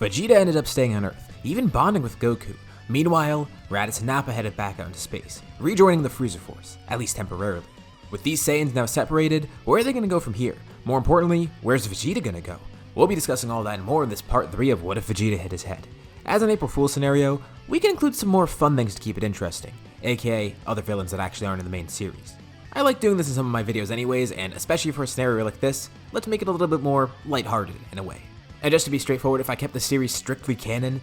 Vegeta ended up staying on Earth, even bonding with Goku. Meanwhile, Raditz and Nappa headed back out into space, rejoining the Frieza Force, at least temporarily. With these Saiyans now separated, where are they going to go from here? More importantly, where's Vegeta going to go? We'll be discussing all that and more in this part 3 of What If Vegeta Hit His Head. As an April Fool's scenario, we can include some more fun things to keep it interesting, aka other villains that actually aren't in the main series. I like doing this in some of my videos anyways, and especially for a scenario like this, let's make it a little bit more lighthearted in a way. And just to be straightforward, if I kept the series strictly canon,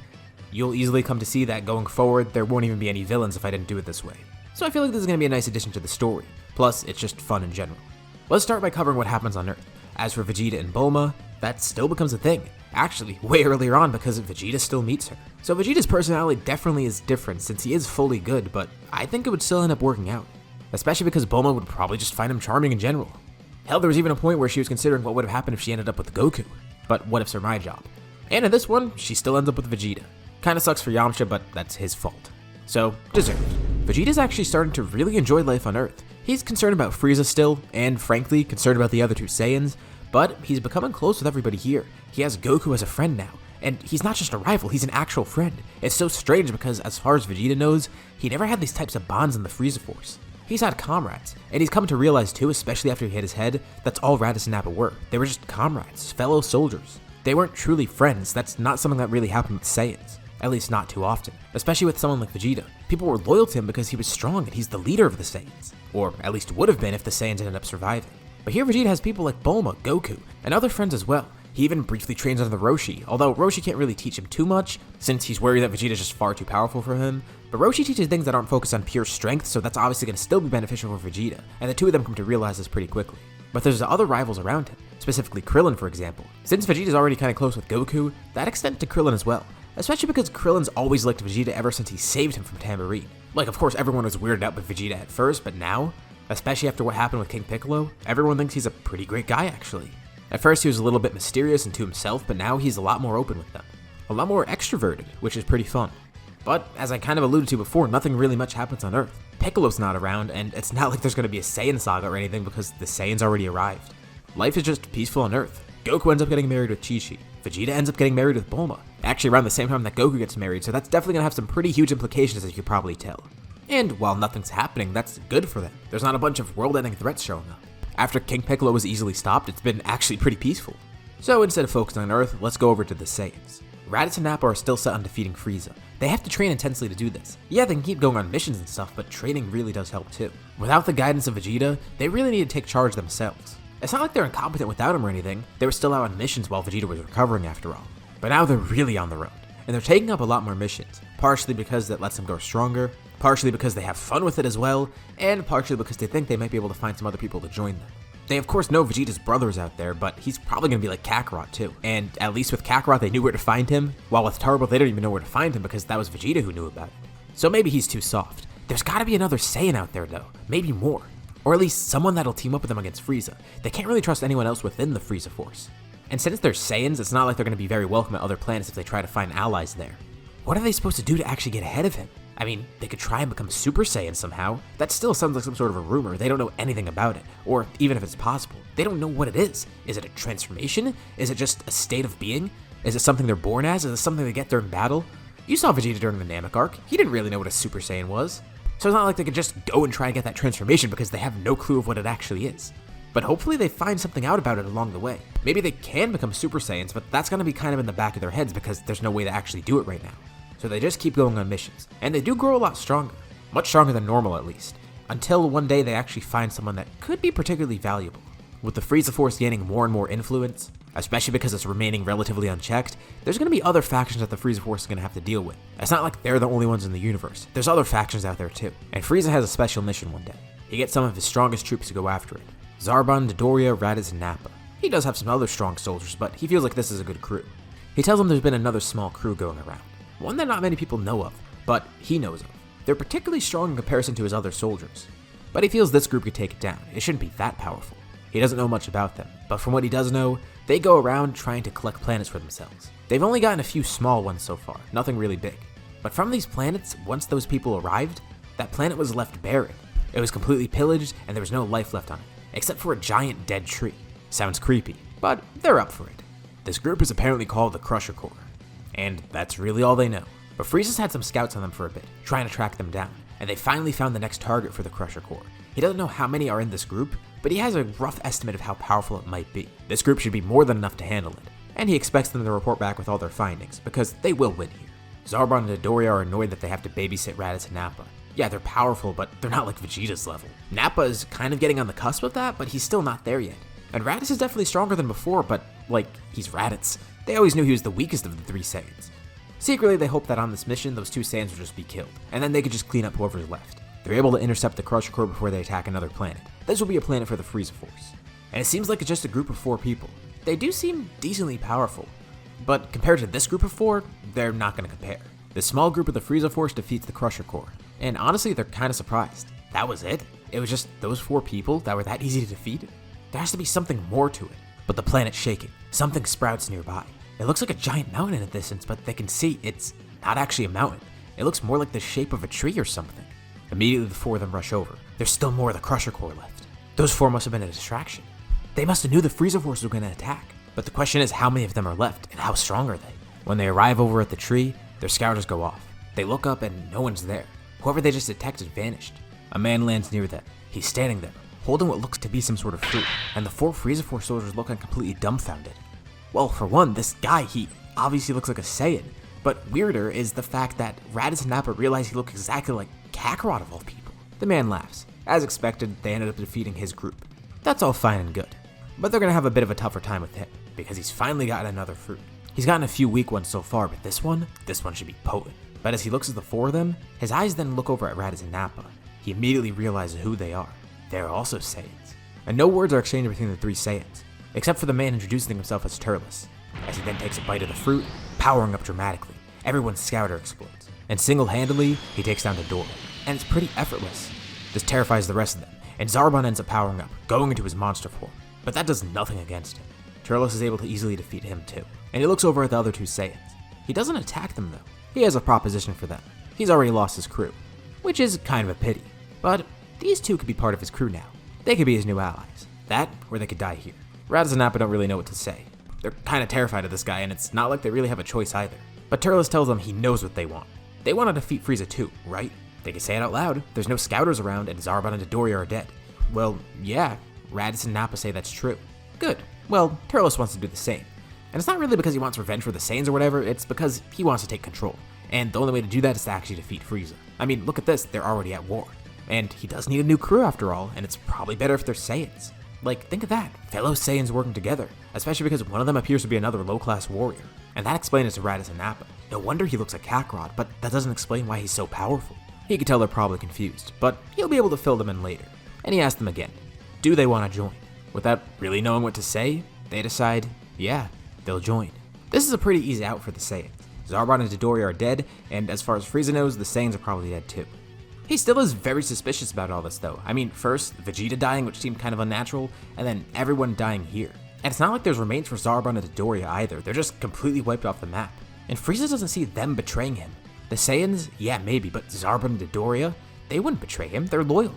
you'll easily come to see that going forward, there won't even be any villains if I didn't do it this way. So I feel like this is going to be a nice addition to the story, plus it's just fun in general. Let's start by covering what happens on Earth. As for Vegeta and Bulma, that still becomes a thing. Actually, way earlier on because Vegeta still meets her. So Vegeta's personality definitely is different since he is fully good, but I think it would still end up working out. Especially because Bulma would probably just find him charming in general. Hell, there was even a point where she was considering what would have happened if she ended up with Goku. But what ifs are my job. And in this one, she still ends up with Vegeta. Kinda sucks for Yamcha, but that's his fault. So, deserved. Vegeta's actually starting to really enjoy life on Earth. He's concerned about Frieza still, and frankly, concerned about the other two Saiyans, but he's becoming close with everybody here. He has Goku as a friend now, and he's not just a rival, he's an actual friend. It's so strange because as far as Vegeta knows, he never had these types of bonds in the Frieza Force. He's had comrades, and he's come to realize too, especially after he hit his head, that's all Raditz and Nappa were. They were just comrades, fellow soldiers. They weren't truly friends. That's not something that really happened with Saiyans. At least not too often. Especially with someone like Vegeta. People were loyal to him because he was strong and he's the leader of the Saiyans. Or at least would have been if the Saiyans ended up surviving. But here Vegeta has people like Bulma, Goku, and other friends as well. He even briefly trains under the Roshi, although Roshi can't really teach him too much, since he's worried that Vegeta's just far too powerful for him. But Roshi teaches things that aren't focused on pure strength, so that's obviously going to still be beneficial for Vegeta, and the two of them come to realize this pretty quickly. But there's other rivals around him, specifically Krillin for example. Since Vegeta's already kinda close with Goku, that extends to Krillin as well. Especially because Krillin's always liked Vegeta ever since he saved him from Tambourine. Like, of course, everyone was weirded out by Vegeta at first, but now, especially after what happened with King Piccolo, everyone thinks he's a pretty great guy, actually. At first, he was a little bit mysterious and to himself, but now he's a lot more open with them. A lot more extroverted, which is pretty fun. But, as I kind of alluded to before, nothing really much happens on Earth. Piccolo's not around, and it's not like there's going to be a Saiyan saga or anything because the Saiyans already arrived. Life is just peaceful on Earth. Goku ends up getting married with Chi-Chi. Vegeta ends up getting married with Bulma. Actually around the same time that Goku gets married, so that's definitely going to have some pretty huge implications as you could probably tell. And while nothing's happening, that's good for them. There's not a bunch of world-ending threats showing up. After King Piccolo was easily stopped, it's been actually pretty peaceful. So instead of focusing on Earth, let's go over to the Saiyans. Raditz and Nappa are still set on defeating Frieza. They have to train intensely to do this. Yeah, they can keep going on missions and stuff, but training really does help too. Without the guidance of Vegeta, they really need to take charge themselves. It's not like they're incompetent without him or anything, they were still out on missions while Vegeta was recovering after all. But now they're really on their own, and they're taking up a lot more missions, partially because that lets them grow stronger, partially because they have fun with it as well, and partially because they think they might be able to find some other people to join them. They of course know Vegeta's brother's out there, but he's probably going to be like Kakarot too. And at least with Kakarot they knew where to find him, while with Turbo they don't even know where to find him because that was Vegeta who knew about it. So maybe he's too soft. There's gotta be another Saiyan out there though, maybe more. Or at least someone that'll team up with them against Frieza. They can't really trust anyone else within the Frieza Force. And since they're Saiyans, it's not like they're going to be very welcome at other planets if they try to find allies there. What are they supposed to do to actually get ahead of him? I mean, they could try and become Super Saiyan somehow. That still sounds like some sort of a rumor. They don't know anything about it. Or even if it's possible, they don't know what it is. Is it a transformation? Is it just a state of being? Is it something they're born as? Is it something they get during battle? You saw Vegeta during the Namek arc. He didn't really know what a Super Saiyan was. So it's not like they could just go and try and get that transformation because they have no clue of what it actually is. But hopefully they find something out about it along the way. Maybe they can become Super Saiyans, but that's going to be kind of in the back of their heads because there's no way to actually do it right now. So they just keep going on missions, and they do grow a lot stronger. Much stronger than normal at least. Until one day they actually find someone that could be particularly valuable. With the Frieza Force gaining more and more influence, especially because it's remaining relatively unchecked, there's going to be other factions that the Frieza Force is going to have to deal with. It's not like they're the only ones in the universe. There's other factions out there too. And Frieza has a special mission one day. He gets some of his strongest troops to go after it. Zarbon, Dodoria, Raditz, and Nappa. He does have some other strong soldiers, but he feels like this is a good crew. He tells them there's been another small crew going around. One that not many people know of, but he knows of. They're particularly strong in comparison to his other soldiers. But he feels this group could take it down. It shouldn't be that powerful. He doesn't know much about them, but from what he does know, they go around trying to collect planets for themselves. They've only gotten a few small ones so far, nothing really big. But from these planets, once those people arrived, that planet was left barren. It was completely pillaged and there was no life left on it, except for a giant dead tree. Sounds creepy, but they're up for it. This group is apparently called the Crusher Corps. and that's really all they know. But Frieza's had some scouts on them for a bit, trying to track them down, and they finally found the next target for the Crusher Core. He doesn't know how many are in this group, but he has a rough estimate of how powerful it might be. This group should be more than enough to handle it, and he expects them to report back with all their findings, because they will win here. Zarbon and Dodoria are annoyed that they have to babysit Raditz and Nappa. Yeah, they're powerful, but they're not like Vegeta's level. Nappa is kind of getting on the cusp of that, but he's still not there yet. And Raditz is definitely stronger than before, but, like, he's Raditz. They always knew he was the weakest of the 3 Saiyans. Secretly, they hope that on this mission, those 2 Saiyans will just be killed, and then they could just clean up whoever's left. They're able to intercept the Crusher Core before they attack another planet. This will be a planet for the Frieza Force. And it seems like it's just a group of 4 people. They do seem decently powerful, but compared to this group of 4, they're not going to compare. The small group of the Frieza Force defeats the Crusher Core, and honestly, they're kind of surprised. That was it? It was just those 4 people that were that easy to defeat? There has to be something more to it. But the planet's shaking. Something sprouts nearby. It looks like a giant mountain in the distance, but they can see it's not actually a mountain. It looks more like the shape of a tree or something. Immediately the 4 of them rush over. There's still more of the Crusher Core left. Those 4 must have been a distraction. They must have knew the Frieza Force was going to attack. But the question is, how many of them are left, and how strong are they? When they arrive over at the tree, their scouters go off. They look up and no one's there. Whoever they just detected vanished. A man lands near them. He's standing there, holding what looks to be some sort of fruit, and the 4 Frieza Force soldiers look completely dumbfounded. Well, for one, this guy, he obviously looks like a Saiyan, but weirder is the fact that Raditz and Nappa realize he looks exactly like Kakarot of all people. The man laughs. As expected, they ended up defeating his group. That's all fine and good, but they're gonna have a bit of a tougher time with him, because he's finally gotten another fruit. He's gotten a few weak ones so far, but this one should be potent. But as he looks at the 4 of them, his eyes then look over at Raditz and Nappa. He immediately realizes who they are. They're also Saiyans. And no words are exchanged between the 3 Saiyans, except for the man introducing himself as Turles. As he then takes a bite of the fruit, powering up dramatically, everyone's scouter explodes. And single-handedly, he takes down Dodoria. And it's pretty effortless. This terrifies the rest of them, and Zarbon ends up powering up, going into his monster form. But that does nothing against him. Turles is able to easily defeat him too. And he looks over at the other 2 Saiyans. He doesn't attack them though. He has a proposition for them. He's already lost his crew, which is kind of a pity. But these 2 could be part of his crew now. They could be his new allies. That, or they could die here. Raditz and Nappa don't really know what to say. They're kind of terrified of this guy, and it's not like they really have a choice either. But Turles tells them he knows what they want. They want to defeat Frieza too, right? They can say it out loud. There's no scouters around, and Zarbon and Dodoria are dead. Well, yeah, Raditz and Nappa say that's true. Good. Well, Turles wants to do the same. And it's not really because he wants revenge for the Saiyans or whatever, it's because he wants to take control. And the only way to do that is to actually defeat Frieza. I mean, look at this, they're already at war. And he does need a new crew after all, and it's probably better if they're Saiyans. Like, think of that, fellow Saiyans working together, especially because one of them appears to be another low-class warrior. And that explains it to Raditz and Nappa. No wonder he looks like Kakarot, but that doesn't explain why he's so powerful. He can tell they're probably confused, but he'll be able to fill them in later. And he asks them again, do they want to join? Without really knowing what to say, they decide, yeah, they'll join. This is a pretty easy out for the Saiyans. Zarbon and Dodoria are dead, and as far as Frieza knows, the Saiyans are probably dead too. He still is very suspicious about all this though. I mean, first, Vegeta dying, which seemed kind of unnatural, and then everyone dying here. And it's not like there's remains for Zarbon and Dodoria either, they're just completely wiped off the map. And Frieza doesn't see them betraying him. The Saiyans, yeah maybe, but Zarbon and Dodoria, they wouldn't betray him, they're loyal.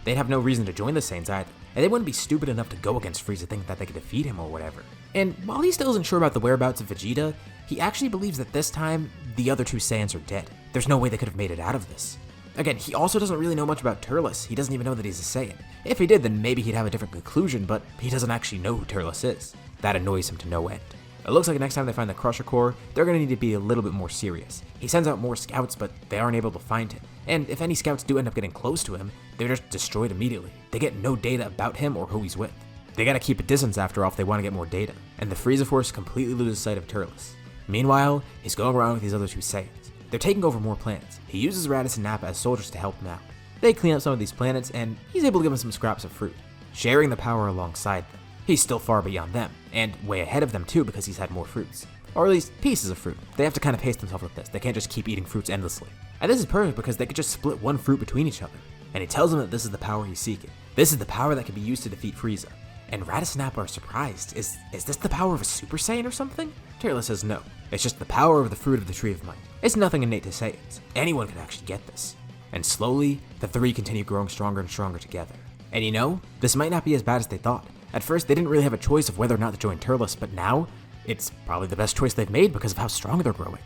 They'd have no reason to join the Saiyans either, and they wouldn't be stupid enough to go against Frieza thinking that they could defeat him or whatever. And while he still isn't sure about the whereabouts of Vegeta, he actually believes that this time, the other 2 Saiyans are dead. There's no way they could have made it out of this. Again, he also doesn't really know much about Turles. He doesn't even know that he's a Saiyan. If he did, then maybe he'd have a different conclusion, but he doesn't actually know who Turles is. That annoys him to no end. It looks like next time they find the Crusher Core, they're going to need to be a little bit more serious. He sends out more scouts, but they aren't able to find him. And if any scouts do end up getting close to him, they're just destroyed immediately. They get no data about him or who he's with. They gotta keep a distance after all if they want to get more data. And the Frieza Force completely loses sight of Turles. Meanwhile, he's going around with these other 2 Saiyans. They're taking over more planets. He uses Raditz and Nappa as soldiers to help him out. They clean up some of these planets, and he's able to give them some scraps of fruit, sharing the power alongside them. He's still far beyond them, and way ahead of them too because he's had more fruits. Or at least pieces of fruit. They have to kind of pace themselves with this. They can't just keep eating fruits endlessly. And this is perfect because they could just split one fruit between each other. And he tells them that this is the power he's seeking. This is the power that can be used to defeat Frieza. And Raditz and Nappa are surprised. Is this the power of a Super Saiyan or something? Turles says no. It's just the power of the fruit of the Tree of Might. It's nothing innate to Saiyans. Anyone can actually get this. And slowly, the 3 continue growing stronger and stronger together. And you know, this might not be as bad as they thought. At first, they didn't really have a choice of whether or not to join Turles, but now, it's probably the best choice they've made because of how strong they're growing.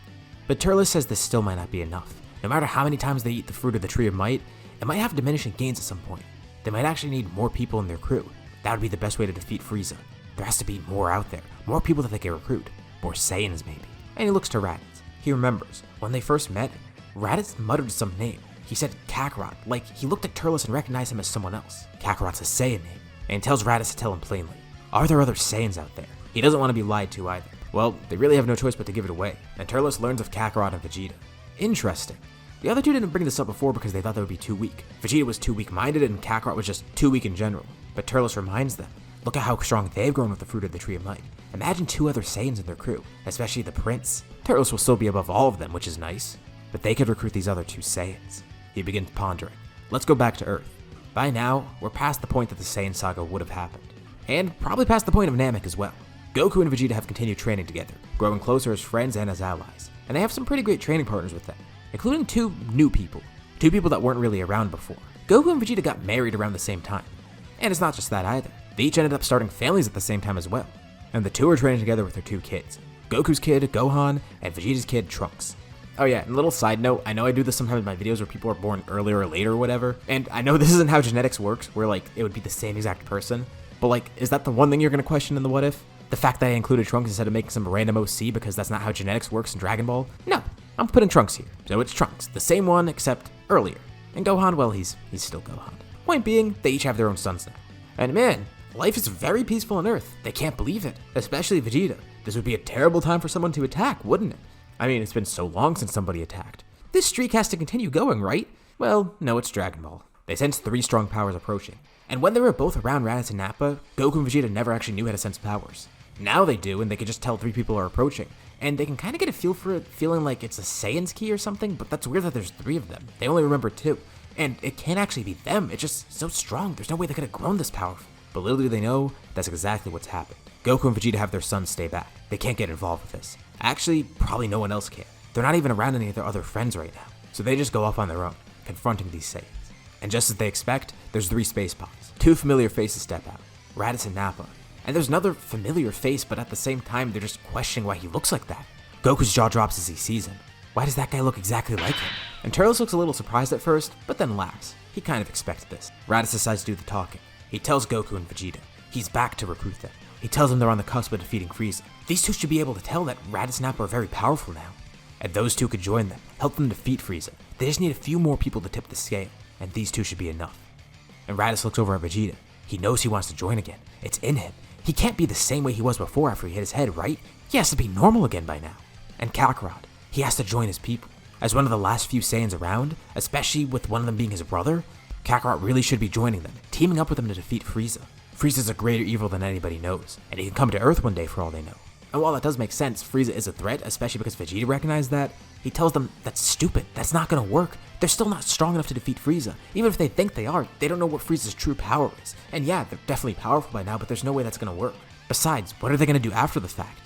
But Turles says this still might not be enough. No matter how many times they eat the fruit of the Tree of Might, it might have diminishing gains at some point. They might actually need more people in their crew. That would be the best way to defeat Frieza. There has to be more out there, more people that they can recruit, more Saiyans maybe. And he looks to Raditz. He remembers, when they first met, Raditz muttered some name. He said Kakarot, like he looked at Turles and recognized him as someone else. Kakarot's a Saiyan name, and he tells Raditz to tell him plainly. Are there other Saiyans out there? He doesn't want to be lied to either. Well, they really have no choice but to give it away, and Turles learns of Kakarot and Vegeta. Interesting. The other two didn't bring this up before because they thought they would be too weak. Vegeta was too weak-minded and Kakarot was just too weak in general. But Turles reminds them, look at how strong they've grown with the fruit of the Tree of Might. Imagine 2 other Saiyans in their crew, especially the Prince. Turles will still be above all of them, which is nice. But they could recruit these other 2 Saiyans. He begins pondering. Let's go back to Earth. By now, we're past the point that the Saiyan saga would have happened. And probably past the point of Namek as well. Goku and Vegeta have continued training together, growing closer as friends and as allies. And they have some pretty great training partners with them, including 2 new people. 2 people that weren't really around before. Goku and Vegeta got married around the same time. And it's not just that either. They each ended up starting families at the same time as well. And the 2 are training together with their 2 kids. Goku's kid, Gohan, and Vegeta's kid, Trunks. Oh yeah, and a little side note, I know I do this sometimes in my videos where people are born earlier or later or whatever, and I know this isn't how genetics works, where like, it would be the same exact person, but like, is that the one thing you're gonna question in the what if? The fact that I included Trunks instead of making some random OC because that's not how genetics works in Dragon Ball? No, I'm putting Trunks here. So it's Trunks, the same one except earlier. And Gohan, well, he's still Gohan. Point being, they each have their own sons now. And man, life is very peaceful on Earth. They can't believe it, especially Vegeta. This would be a terrible time for someone to attack, wouldn't it? I mean, it's been so long since somebody attacked. This streak has to continue going, right? Well, no, it's Dragon Ball. They sense 3 strong powers approaching. And when they were both around Raditz and Nappa, Goku and Vegeta never actually knew how to sense powers. Now they do, and they can just tell 3 people are approaching. And they can kind of get a feel for it, feeling like it's a Saiyan's key or something, but that's weird that there's 3 of them. They only remember 2. And it can't actually be them, it's just so strong, there's no way they could have grown this powerful. But little do they know, that's exactly what's happened. Goku and Vegeta have their sons stay back. They can't get involved with this. Actually, probably no one else can. They're not even around any of their other friends right now. So they just go off on their own, confronting these Saiyans. And just as they expect, there's 3 space pods. 2 familiar faces step out, Raditz and Nappa. And there's another familiar face, but at the same time, they're just questioning why he looks like that. Goku's jaw drops as he sees him. Why does that guy look exactly like him? And Turles looks a little surprised at first, but then laughs. He kind of expected this. Raditz decides to do the talking. He tells Goku and Vegeta he's back to recruit them. He tells them they're on the cusp of defeating Frieza. These 2 should be able to tell that Raditz and Nappa are very powerful now. And those 2 could join them, help them defeat Frieza. They just need a few more people to tip the scale, and these 2 should be enough. And Raditz looks over at Vegeta. He knows he wants to join again. It's in him. He can't be the same way he was before after he hit his head, right? He has to be normal again by now. And Kakarot, he has to join his people. As one of the last few Saiyans around, especially with one of them being his brother, Kakarot really should be joining them, teaming up with them to defeat Frieza. Frieza's a greater evil than anybody knows, and he can come to Earth one day for all they know. And while that does make sense, Frieza is a threat, especially because Vegeta recognized that, he tells them that's stupid, that's not gonna work. They're still not strong enough to defeat Frieza. Even if they think they are, they don't know what Frieza's true power is. And yeah, they're definitely powerful by now, but there's no way that's gonna work. Besides, what are they gonna do after the fact?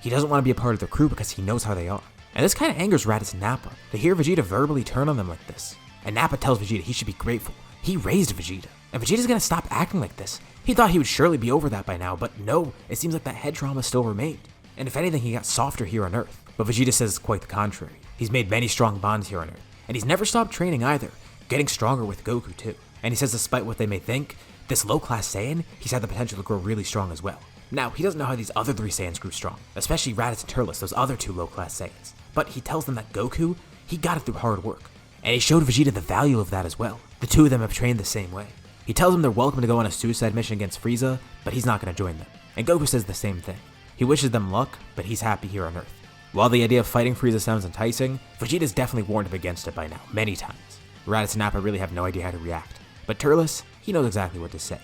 He doesn't want to be a part of their crew because he knows how they are. And this kind of angers Raditz and Nappa, to hear Vegeta verbally turn on them like this. And Nappa tells Vegeta he should be grateful. He raised Vegeta. And Vegeta's gonna stop acting like this. He thought he would surely be over that by now, but no, it seems like that head trauma still remained. And if anything, he got softer here on Earth. But Vegeta says it's quite the contrary. He's made many strong bonds here on Earth. And he's never stopped training either, getting stronger with Goku too. And he says despite what they may think, this low-class Saiyan, he's had the potential to grow really strong as well. Now, he doesn't know how these other 3 Saiyans grew strong, especially Raditz and Turles, those other 2 low-class Saiyans. But he tells them that Goku, he got it through hard work. And he showed Vegeta the value of that as well. The 2 of them have trained the same way. He tells them they're welcome to go on a suicide mission against Frieza, but he's not going to join them. And Goku says the same thing. He wishes them luck, but he's happy here on Earth. While the idea of fighting Frieza sounds enticing, Vegeta's definitely warned him against it by now, many times. Raditz and Nappa really have no idea how to react. But Turles, he knows exactly what to say.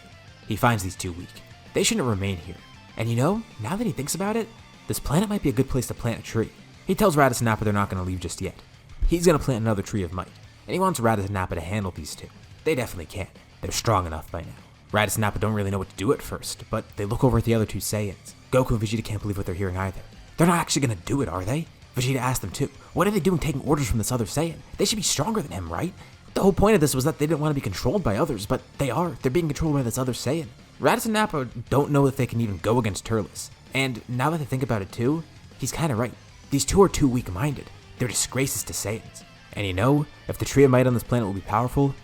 He finds these 2 weak. They shouldn't remain here. And you know, now that he thinks about it, this planet might be a good place to plant a tree. He tells Raditz and Nappa they're not going to leave just yet. He's going to plant another Tree of Might, and he wants Raditz and Nappa to handle these 2. They definitely can. They're strong enough by now. Raditz and Nappa don't really know what to do at first, but they look over at the other 2 Saiyans. Goku and Vegeta can't believe what they're hearing either. They're not actually going to do it, are they? Vegeta asked them too. What are they doing taking orders from this other Saiyan? They should be stronger than him, right? The whole point of this was that they didn't want to be controlled by others, but they are. They're being controlled by this other Saiyan. Raditz and Nappa don't know if they can even go against Turles. And now that they think about it too, he's kind of right. These 2 are too weak-minded. They're disgraces to Saiyans. And you know, if the tree of might on this planet will be powerful,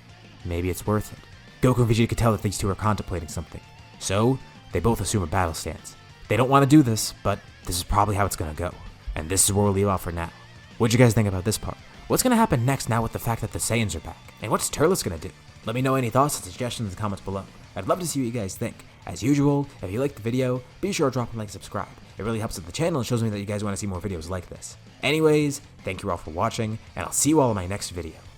maybe it's worth it. Goku and Vegeta could tell that these two are contemplating something. So, they both assume a battle stance. They don't want to do this, but this is probably how it's gonna go. And this is where we'll leave off for now. What'd you guys think about this part? What's gonna happen next now with the fact that the Saiyans are back? And what's Turles gonna do? Let me know any thoughts and suggestions in the comments below. I'd love to see what you guys think. As usual, if you liked the video, be sure to drop a like and subscribe. It really helps with the channel and shows me that you guys want to see more videos like this. Anyways, thank you all for watching, and I'll see you all in my next video.